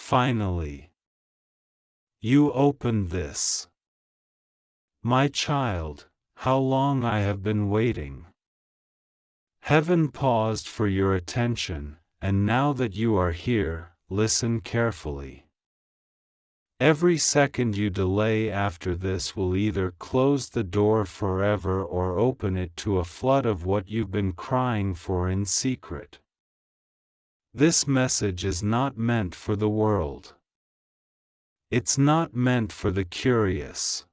Finally, you opened this. My child, how long I have been waiting. Heaven paused for your attention, and now that you are here, listen carefully. Every second you delay after this will either close the door forever or open it to a flood of what you've been crying for in secret. This message is not meant for the world. It's not meant for the curious.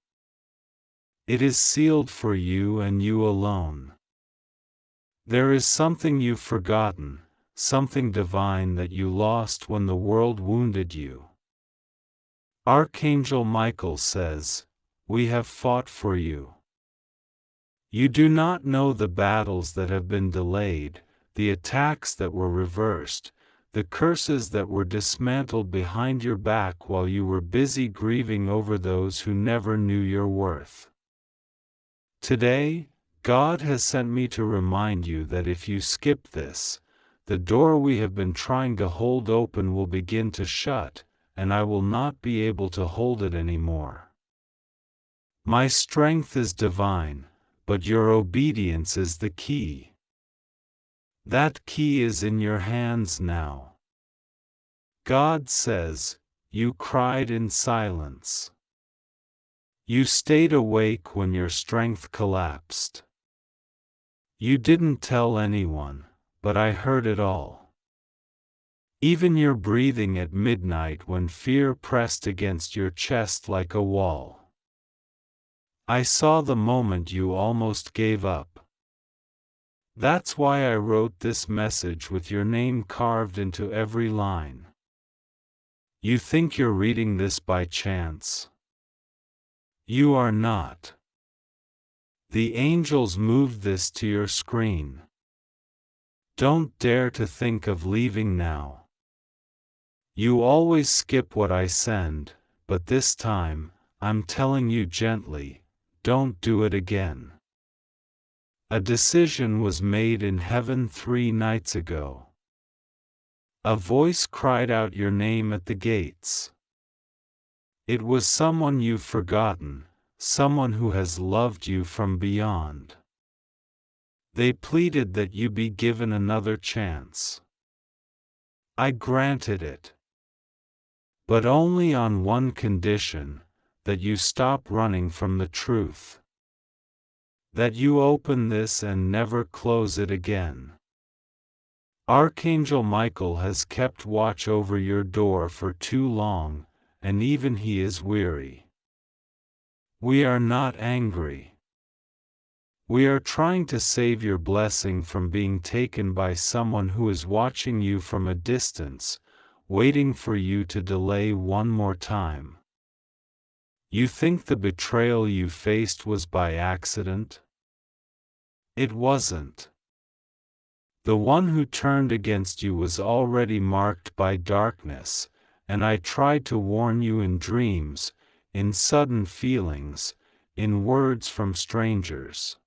It is sealed for you and you alone. There is something you've forgotten, something divine that you lost when the world wounded you. Archangel Michael says, "We have fought for you." You do not know the battles that have been delayed, the attacks that were reversed, the curses that were dismantled behind your back while you were busy grieving over those who never knew your worth. Today, God has sent me to remind you that if you skip this, the door we have been trying to hold open will begin to shut, and I will not be able to hold it anymore. My strength is divine, but your obedience is the key. That key is in your hands now. God says, you cried in silence. You stayed awake when your strength collapsed. You didn't tell anyone, but I heard it all. Even your breathing at midnight when fear pressed against your chest like a wall. I saw the moment you almost gave up. That's why I wrote this message with your name carved into every line. You think you're reading this by chance? You are not. The angels moved this to your screen. Don't dare to think of leaving now. You always skip what I send, but this time, I'm telling you gently, don't do it again. A decision was made in heaven 3 nights ago. A voice cried out your name at the gates. It was someone you've forgotten, someone who has loved you from beyond. They pleaded that you be given another chance. I granted it. But only on one condition, that you stop running from the truth. That you open this and never close it again. Archangel Michael has kept watch over your door for too long, and even he is weary. We are not angry. We are trying to save your blessing from being taken by someone who is watching you from a distance, waiting for you to delay one more time. You think the betrayal you faced was by accident? It wasn't. The one who turned against you was already marked by darkness, and I tried to warn you in dreams, in sudden feelings, in words from strangers.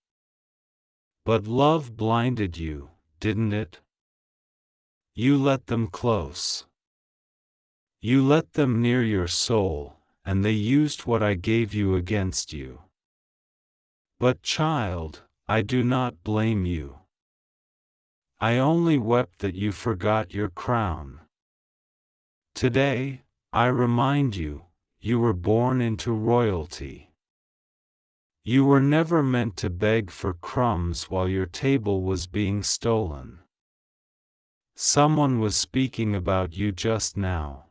But love blinded you, didn't it? You let them close. You let them near your soul, and they used what I gave you against you. But child, I do not blame you. I only wept that you forgot your crown. Today, I remind you, you were born into royalty. You were never meant to beg for crumbs while your table was being stolen. Someone was speaking about you just now.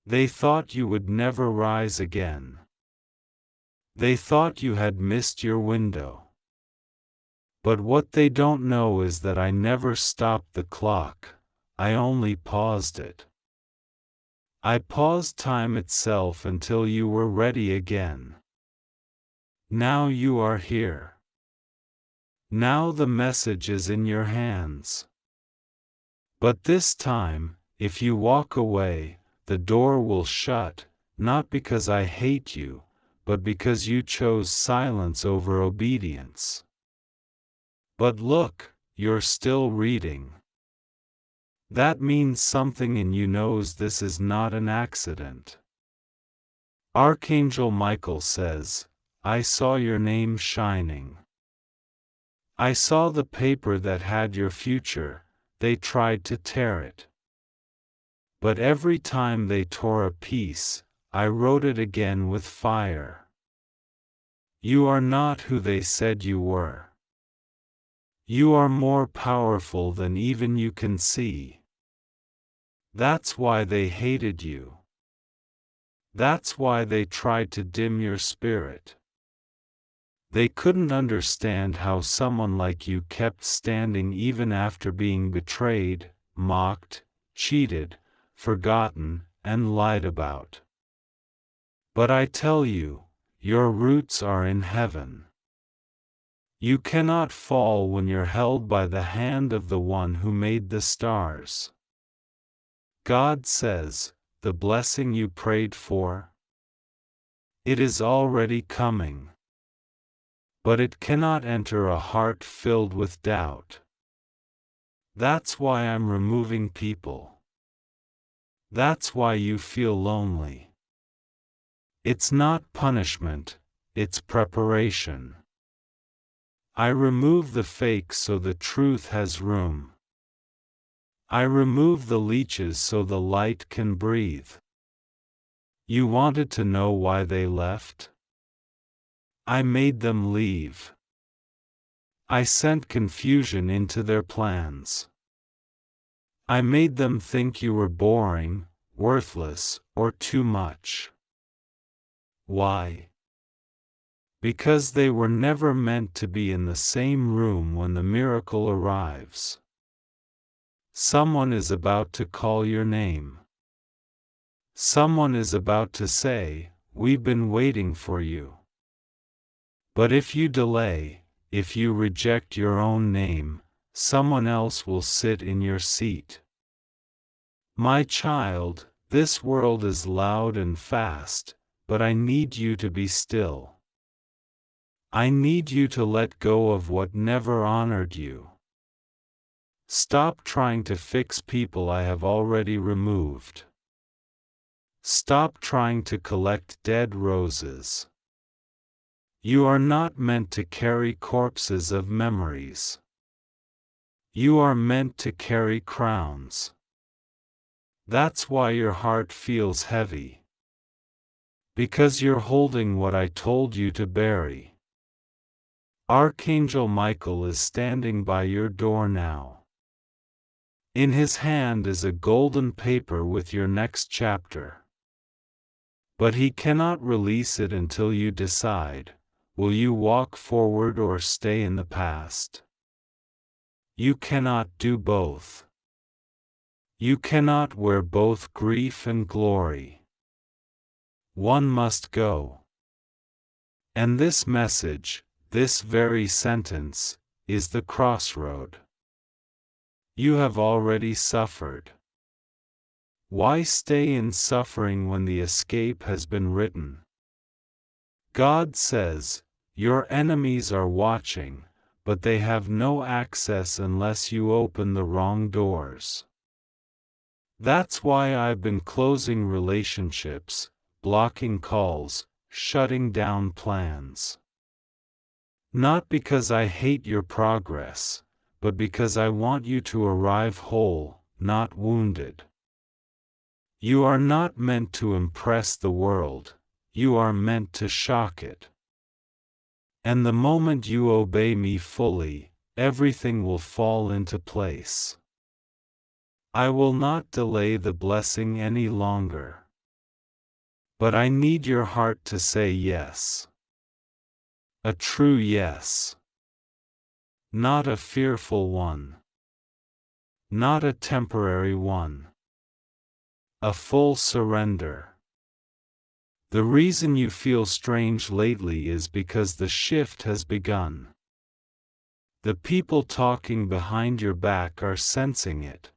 They thought you would never rise again. They thought you had missed your window. But what they don't know is that I never stopped the clock, I only paused it. I paused time itself until you were ready again. Now you are here. Now the message is in your hands. But this time, if you walk away, the door will shut, not because I hate you, but because you chose silence over obedience. But look, you're still reading. That means something in you knows this is not an accident. Archangel Michael says, I saw your name shining. I saw the paper that had your future. They tried to tear it. But every time they tore a piece, I wrote it again with fire. You are not who they said you were. You are more powerful than even you can see. That's why they hated you. That's why they tried to dim your spirit. They couldn't understand how someone like you kept standing even after being betrayed, mocked, cheated, forgotten, and lied about. But I tell you, your roots are in heaven. You cannot fall when you're held by the hand of the one who made the stars. God says, the blessing you prayed for, it is already coming. But it cannot enter a heart filled with doubt. That's why I'm removing people. That's why you feel lonely. It's not punishment, it's preparation. I remove the fake so the truth has room. I remove the leeches so the light can breathe. You wanted to know why they left? I made them leave. I sent confusion into their plans. I made them think you were boring, worthless, or too much. Why? Because they were never meant to be in the same room when the miracle arrives. Someone is about to call your name. Someone is about to say, we've been waiting for you. But if you delay, if you reject your own name, someone else will sit in your seat. My child, this world is loud and fast, but I need you to be still. I need you to let go of what never honored you. Stop trying to fix people I have already removed. Stop trying to collect dead roses. You are not meant to carry corpses of memories. You are meant to carry crowns. That's why your heart feels heavy. Because you're holding what I told you to bury. Archangel Michael is standing by your door now. In his hand is a golden paper with your next chapter. But he cannot release it until you decide, will you walk forward or stay in the past? You cannot do both. You cannot wear both grief and glory. One must go. And this message, this very sentence, is the crossroad. You have already suffered. Why stay in suffering when the escape has been written? God says, your enemies are watching, but they have no access unless you open the wrong doors. That's why I've been closing relationships, blocking calls, shutting down plans. Not because I hate your progress, but because I want you to arrive whole, not wounded. You are not meant to impress the world, you are meant to shock it. And the moment you obey me fully, everything will fall into place. I will not delay the blessing any longer. But I need your heart to say yes. A true yes. Not a fearful one. Not a temporary one. A full surrender. The reason you feel strange lately is because the shift has begun. The people talking behind your back are sensing it.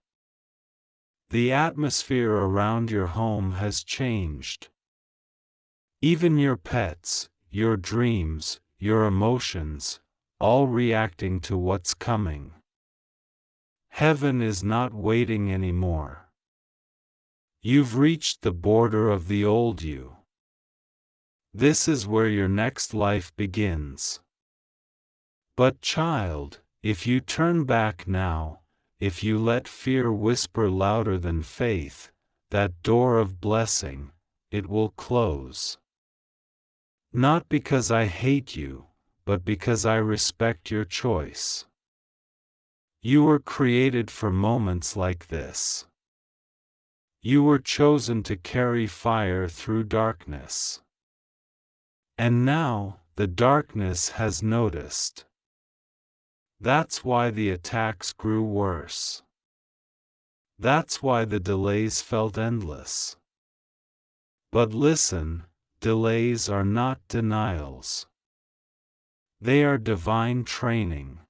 The atmosphere around your home has changed. Even your pets, your dreams, your emotions, all reacting to what's coming. Heaven is not waiting anymore. You've reached the border of the old you. This is where your next life begins. But child, if you turn back now, if you let fear whisper louder than faith, that door of blessing, it will close. Not because I hate you, but because I respect your choice. You were created for moments like this. You were chosen to carry fire through darkness. And now, the darkness has noticed. That's why the attacks grew worse. That's why the delays felt endless. But listen, delays are not denials. They are divine training.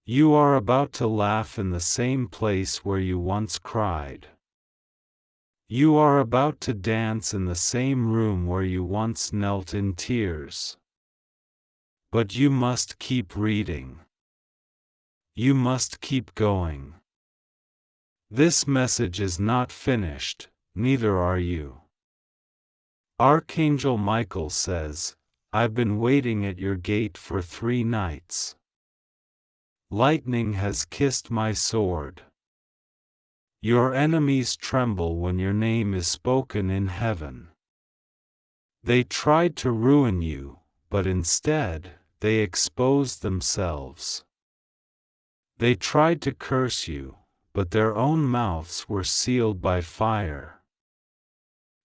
You are about to laugh in the same place where you once cried. You are about to dance in the same room where you once knelt in tears. But you must keep reading. You must keep going. This message is not finished, neither are you. Archangel Michael says, I've been waiting at your gate for 3 nights. Lightning has kissed my sword. Your enemies tremble when your name is spoken in heaven. They tried to ruin you, but instead, they exposed themselves. They tried to curse you, but their own mouths were sealed by fire.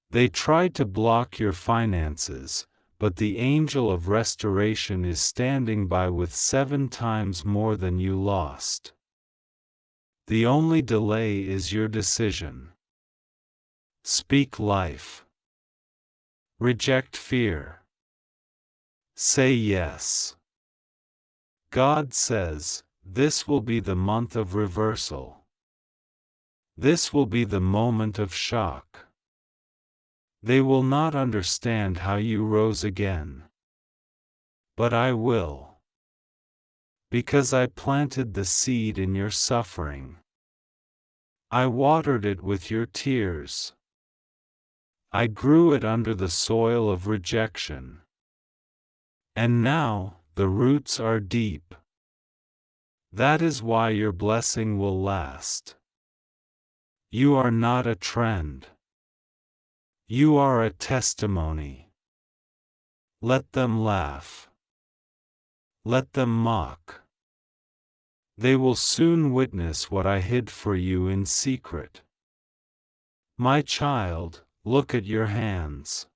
They tried to block your finances, but the angel of restoration is standing by with 7 times more than you lost. The only delay is your decision. Speak life. Reject fear. Say yes. God says, this will be the month of reversal. This will be the moment of shock. They will not understand how you rose again. But I will. Because I planted the seed in your suffering. I watered it with your tears. I grew it under the soil of rejection. And now, the roots are deep. That is why your blessing will last. You are not a trend. You are a testimony. Let them laugh. Let them mock. They will soon witness what I hid for you in secret. My child, look at your hands.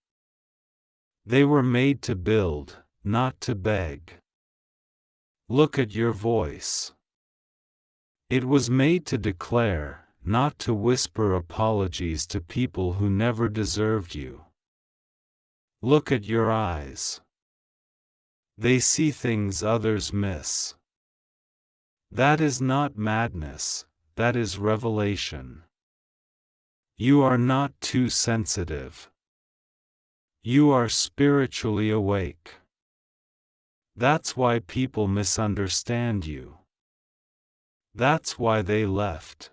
They were made to build, not to beg. Look at your voice. It was made to declare, not to whisper apologies to people who never deserved you. Look at your eyes. They see things others miss. That is not madness, that is revelation. You are not too sensitive. You are spiritually awake. That's why people misunderstand you. That's why they left.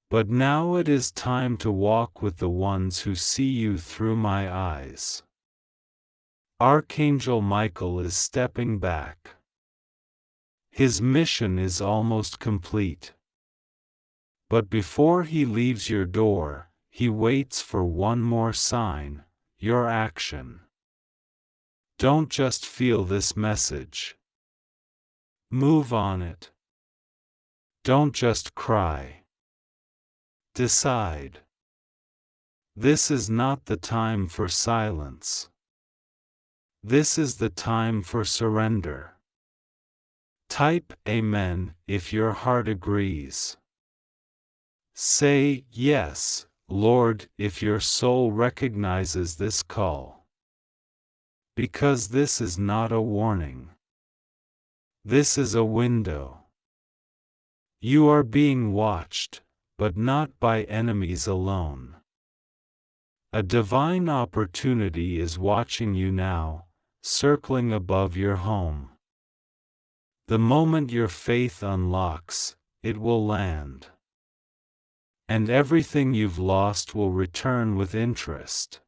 But now it is time to walk with the ones who see you through my eyes. Archangel Michael is stepping back. His mission is almost complete. But before he leaves your door, he waits for one more sign, your action. Don't just feel this message. Move on it. Don't just cry. Decide. This is not the time for silence. This is the time for surrender. Type Amen if your heart agrees. Say Yes, Lord, if your soul recognizes this call. Because this is not a warning. This is a window. You are being watched, but not by enemies alone. A divine opportunity is watching you now, circling above your home. The moment your faith unlocks, it will land. And everything you've lost will return with interest.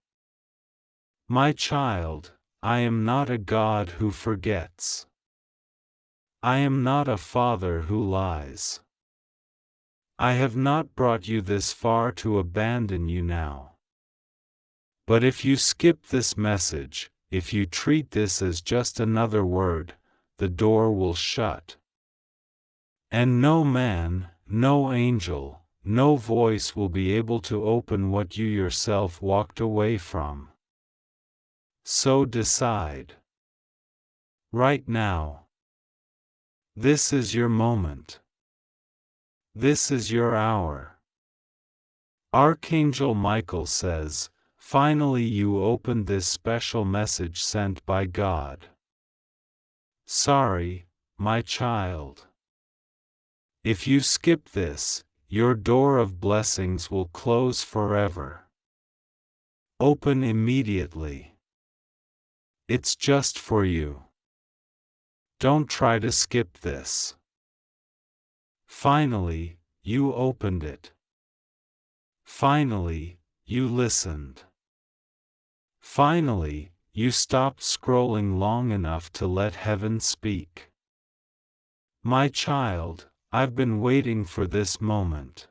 My child, I am not a God who forgets. I am not a father who lies. I have not brought you this far to abandon you now. But if you skip this message, if you treat this as just another word, the door will shut. And no man, no angel, no voice will be able to open what you yourself walked away from. So decide. Right now. This is your moment. This is your hour. Archangel Michael says, finally you opened this special message sent by God. Sorry, my child. If you skip this, your door of blessings will close forever. Open immediately. It's just for you. Don't try to skip this. Finally, you opened it. Finally, you listened. Finally, you stopped scrolling long enough to let heaven speak. My child, I've been waiting for this moment.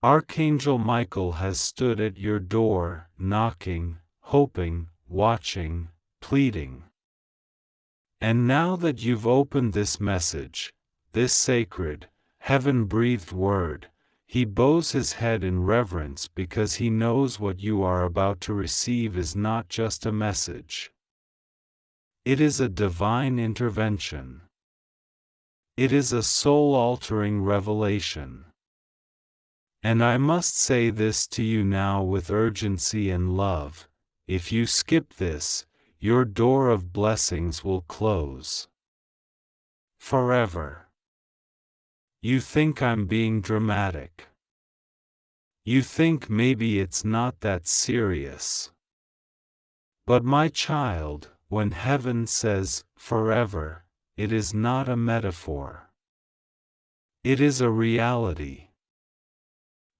Archangel Michael has stood at your door, knocking, hoping, watching, pleading. And now that you've opened this message, this sacred, heaven-breathed word, he bows his head in reverence because he knows what you are about to receive is not just a message. It is a divine intervention. It is a soul-altering revelation. And I must say this to you now with urgency and love, if you skip this, your door of blessings will close. Forever. You think I'm being dramatic. You think maybe it's not that serious. But my child, when heaven says, forever, it is not a metaphor. It is a reality.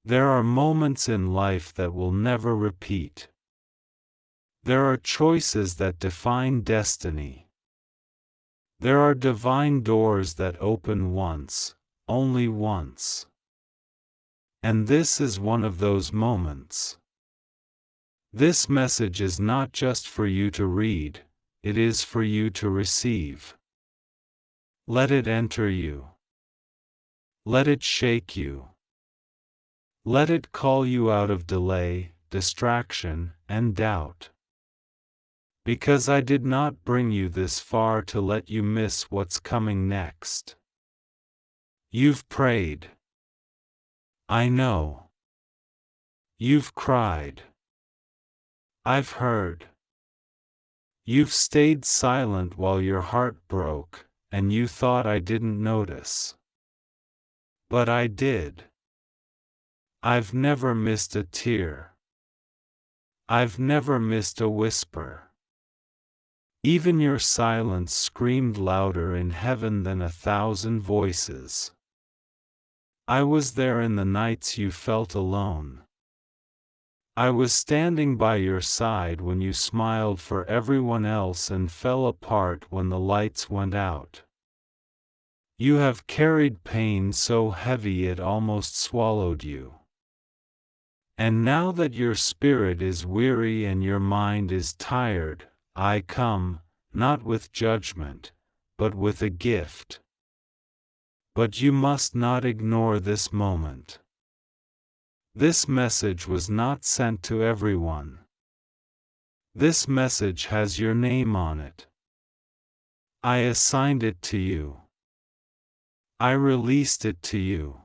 There are moments in life that will never repeat. There are choices that define destiny. There are divine doors that open once, only once. And this is one of those moments. This message is not just for you to read, it is for you to receive. Let it enter you. Let it shake you. Let it call you out of delay, distraction, and doubt. Because I did not bring you this far to let you miss what's coming next. You've prayed. I know. You've cried. I've heard. You've stayed silent while your heart broke, and you thought I didn't notice. But I did. I've never missed a tear. I've never missed a whisper. Even your silence screamed louder in heaven than 1,000 voices. I was there in the nights you felt alone. I was standing by your side when you smiled for everyone else and fell apart when the lights went out. You have carried pain so heavy it almost swallowed you. And now that your spirit is weary and your mind is tired, I come, not with judgment, but with a gift. But you must not ignore this moment. This message was not sent to everyone. This message has your name on it. I assigned it to you. I released it to you.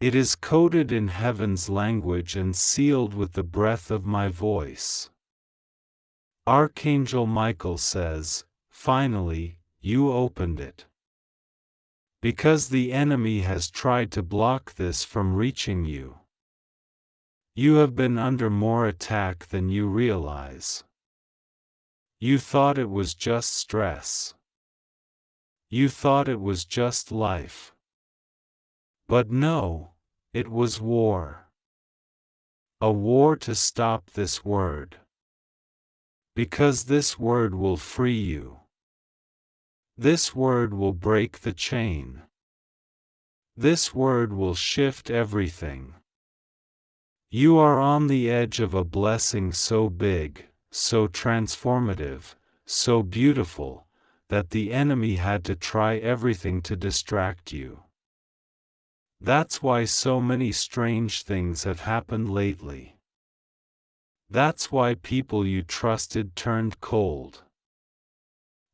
It is coded in heaven's language and sealed with the breath of my voice. Archangel Michael says, finally, you opened it. Because the enemy has tried to block this from reaching you. You have been under more attack than you realize. You thought it was just stress. You thought it was just life. But no, it was war. A war to stop this word. Because this word will free you. This word will break the chain. This word will shift everything. You are on the edge of a blessing so big, so transformative, so beautiful, that the enemy had to try everything to distract you. That's why so many strange things have happened lately. That's why people you trusted turned cold.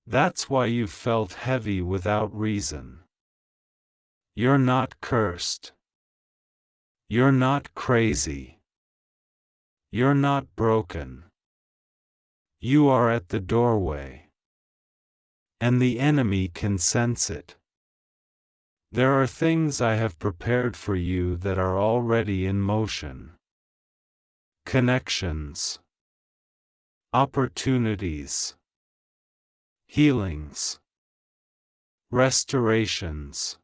That's why you felt heavy without reason. You're not cursed. You're not crazy. You're not broken. You are at the doorway. And the enemy can sense it. There are things I have prepared for you that are already in motion. Connections. Opportunities. Healings. Restorations.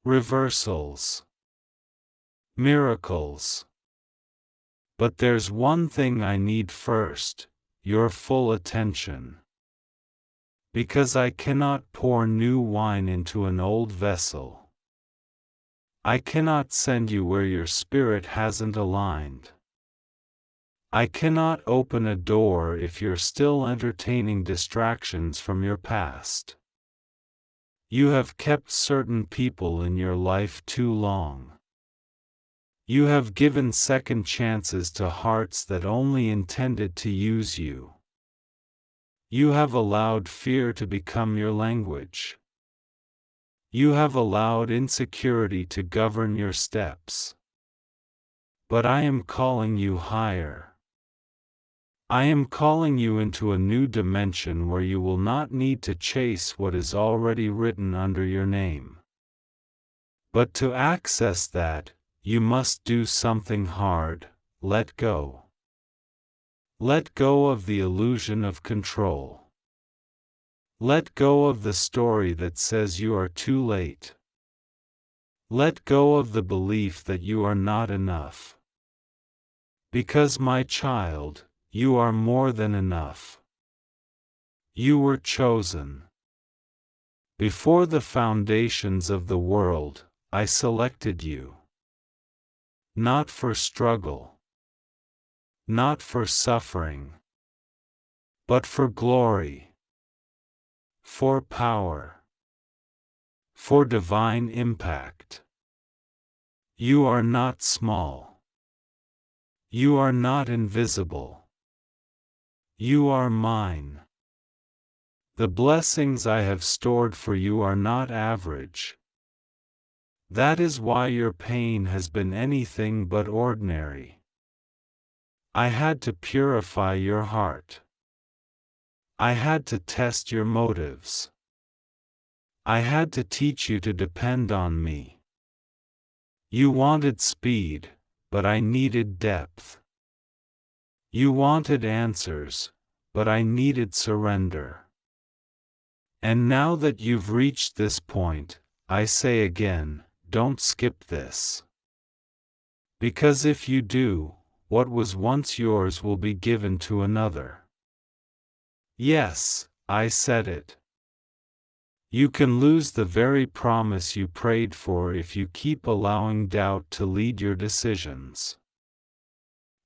Reversals. Miracles. But there's one thing I need first, your full attention. Because I cannot pour new wine into an old vessel. I cannot send you where your spirit hasn't aligned. I cannot open a door if you're still entertaining distractions from your past. You have kept certain people in your life too long. You have given second chances to hearts that only intended to use you. You have allowed fear to become your language. You have allowed insecurity to govern your steps. But I am calling you higher. I am calling you into a new dimension where you will not need to chase what is already written under your name. But to access that, you must do something hard: let go. Let go of the illusion of control. Let go of the story that says you are too late. Let go of the belief that you are not enough. Because, my child, you are more than enough. You were chosen. Before the foundations of the world, I selected you. Not for struggle. Not for suffering. But for glory. For power. For divine impact. You are not small. You are not invisible. You are mine. The blessings I have stored for you are not average. That is why your pain has been anything but ordinary. I had to purify your heart. I had to test your motives. I had to teach you to depend on me. You wanted speed, but I needed depth. You wanted answers, but I needed surrender. And now that you've reached this point, I say again, don't skip this. Because if you do, what was once yours will be given to another. Yes, I said it. You can lose the very promise you prayed for if you keep allowing doubt to lead your decisions.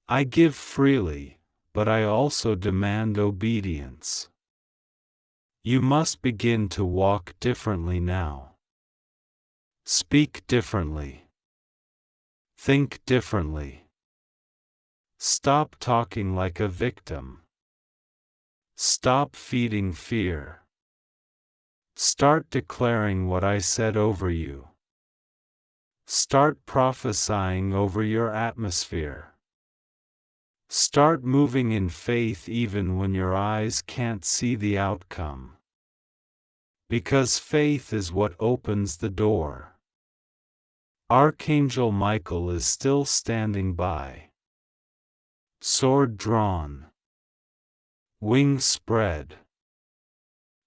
I give freely, but I also demand obedience. You must begin to walk differently now. Speak differently. Think differently. Stop talking like a victim. Stop feeding fear. Start declaring what I said over you. Start prophesying over your atmosphere. Start moving in faith even when your eyes can't see the outcome. Because faith is what opens the door. Archangel Michael is still standing by. Sword drawn. Wings spread.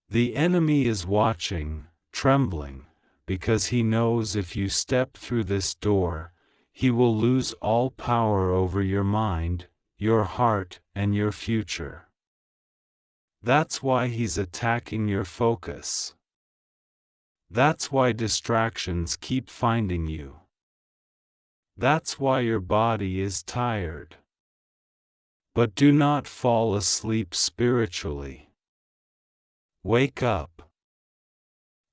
The enemy is watching, trembling, because he knows if you step through this door, he will lose all power over your mind, your heart, and your future. That's why he's attacking your focus. That's why distractions keep finding you. That's why your body is tired. But do not fall asleep spiritually. Wake up.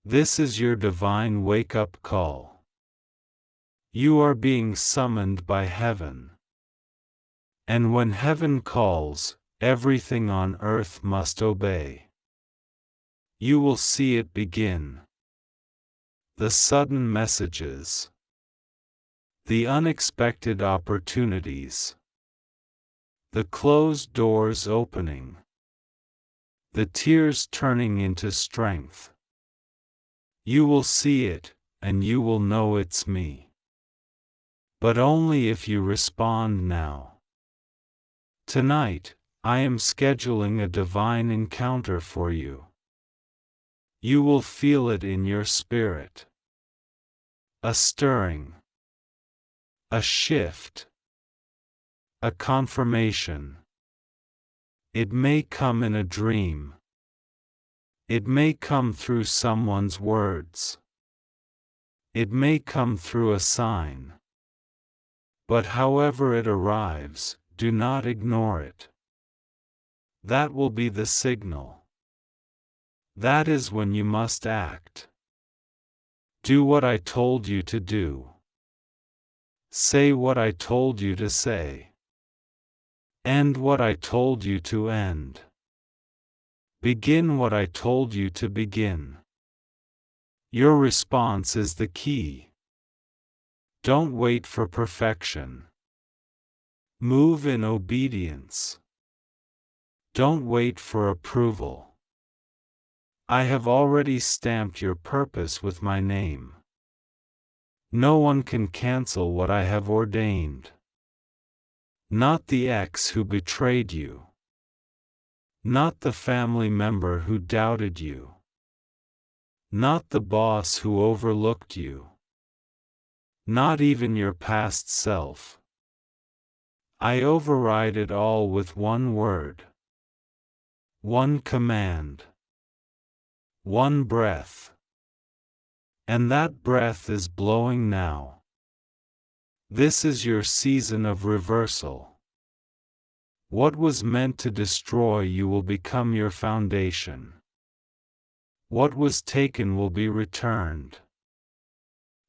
This is your divine wake-up call. You are being summoned by heaven. And when heaven calls, everything on earth must obey. You will see it begin. The sudden messages. The unexpected opportunities. The closed doors opening. The tears turning into strength. You will see it, and you will know it's me. But only if you respond now. Tonight, I am scheduling a divine encounter for you. You will feel it in your spirit. A stirring. A shift. A confirmation. It may come in a dream. It may come through someone's words. It may come through a sign. But however it arrives, do not ignore it. That will be the signal. That is when you must act. Do what I told you to do. Say what I told you to say. End what I told you to end. Begin what I told you to begin. Your response is the key. Don't wait for perfection. Move in obedience. Don't wait for approval. I have already stamped your purpose with my name. No one can cancel what I have ordained. Not the ex who betrayed you. Not the family member who doubted you. Not the boss who overlooked you. Not even your past self. I override it all with one word. One command. One breath. And that breath is blowing now. This is your season of reversal. What was meant to destroy you will become your foundation. What was taken will be returned.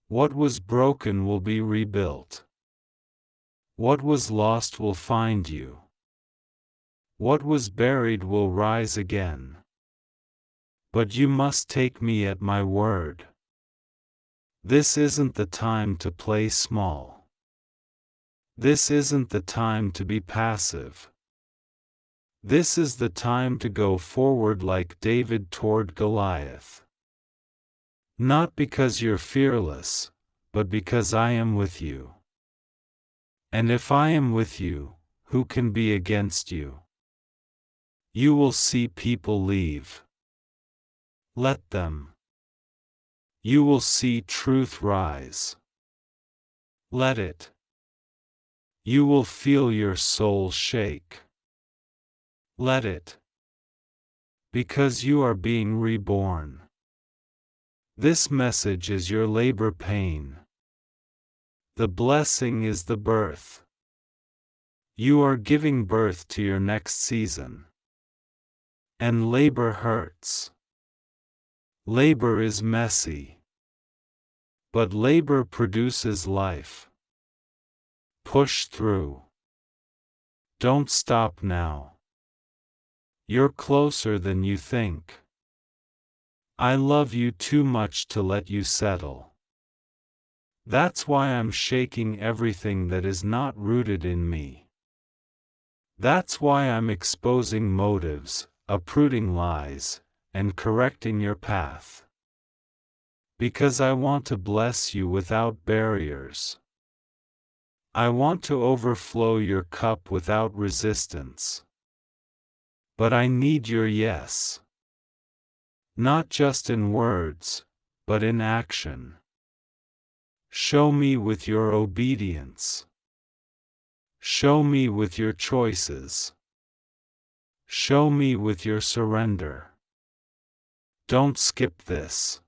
What was broken will be rebuilt. What was lost will find you. What was buried will rise again. But you must take me at my word. This isn't the time to play small. This isn't the time to be passive. This is the time to go forward like David toward Goliath. Not because you're fearless, but because I am with you. And if I am with you, who can be against you? You will see people leave. Let them. You will see truth rise. Let it. You will feel your soul shake. Let it. Because you are being reborn. This message is your labor pain. The blessing is the birth. You are giving birth to your next season. And labor hurts. Labor is messy. But labor produces life. Push through. Don't stop now. You're closer than you think. I love you too much to let you settle. That's why I'm shaking everything that is not rooted in me. That's why I'm exposing motives, uprooting lies, and correcting your path. Because I want to bless you without barriers. I want to overflow your cup without resistance. But I need your yes. Not just in words, but in action. Show me with your obedience. Show me with your choices. Show me with your surrender. Don't skip this.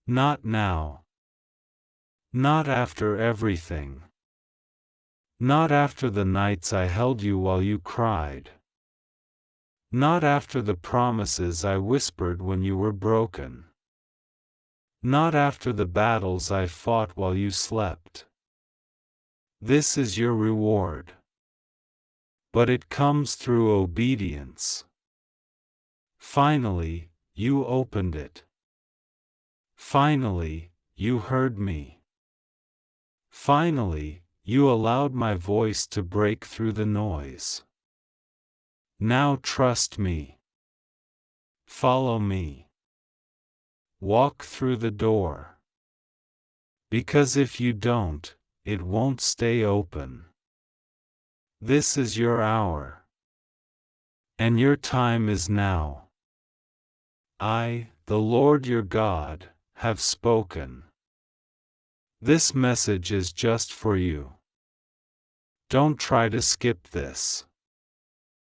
Not now. Not after everything. Not after the nights I held you while you cried. Not after the promises I whispered when you were broken. Not after the battles I fought while you slept. This is your reward. But it comes through obedience. Finally, you opened it. Finally, you heard me. Finally, you allowed my voice to break through the noise. Now trust me. Follow me. Walk through the door. Because if you don't, it won't stay open. This is your hour. And your time is now. I, the Lord your God, have spoken. This message is just for you. Don't try to skip this.